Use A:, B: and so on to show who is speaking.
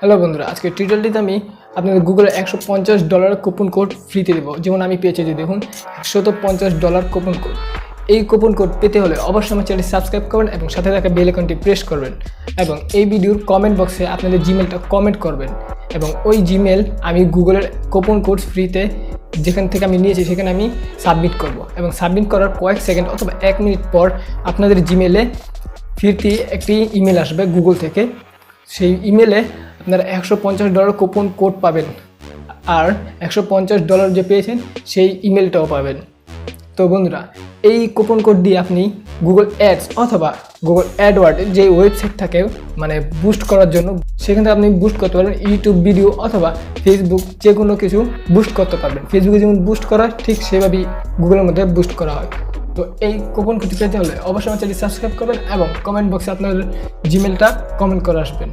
A: Hello বন্ধুরা, আজকে টিউটোরিয়ালটিতে আমি আপনাদের গুগলে $150 কুপন কোড ফ্রিতে দেবো। যেমন আমি পেয়েছি, যে দেখুন $150 কুপন কোড। এই কুপন কোড পেতে হলে অবশ্যই আমার চ্যানেলটি সাবস্ক্রাইব করবেন এবং সাথে থাকা বেল আইকনটি প্রেস করবেন এবং এই ভিডিওর কমেন্ট বক্সে আপনাদের জিমেলটা কমেন্ট করবেন এবং ওই জিমেল আমি গুগলের কুপন কোড ফ্রিতে যেখান থেকে আমি নিয়েছি সেখানে আমি সাবমিট করব এবং সাবমিট করার কয়েক সেকেন্ড অথবা 1 মিনিট পর আপনাদের জিমেলে ফিরতি একটি ইমেল আসবে গুগল থেকে। সেই ইমেলে আপনারা $150 কুপন কোড পাবেন আর $150 যে পেয়েছেন সেই ইমেলটাও পাবেন। তো বন্ধুরা, এই কুপন কোড দিয়ে আপনি গুগল অ্যাডস অথবা গুগল অ্যাডওয়ার্ড যে ওয়েবসাইট থাকে মানে বুস্ট করার জন্য, সেখান থেকে আপনি বুস্ট করতে পারবেন ইউটিউব ভিডিও অথবা ফেসবুক, যে কোনো কিছু বুস্ট করতে পারবেন। ফেসবুকে যেমন বুস্ট করা হয় ঠিক সেভাবেই গুগলের মধ্যে বুস্ট করা হয়। তো এই কুপন কোডটি পেতে হলে অবশ্যই আমার চ্যানেলটি সাবস্ক্রাইব করবেন এবং কমেন্ট বক্সে আপনার জিমেলটা কমেন্ট করে আসবেন।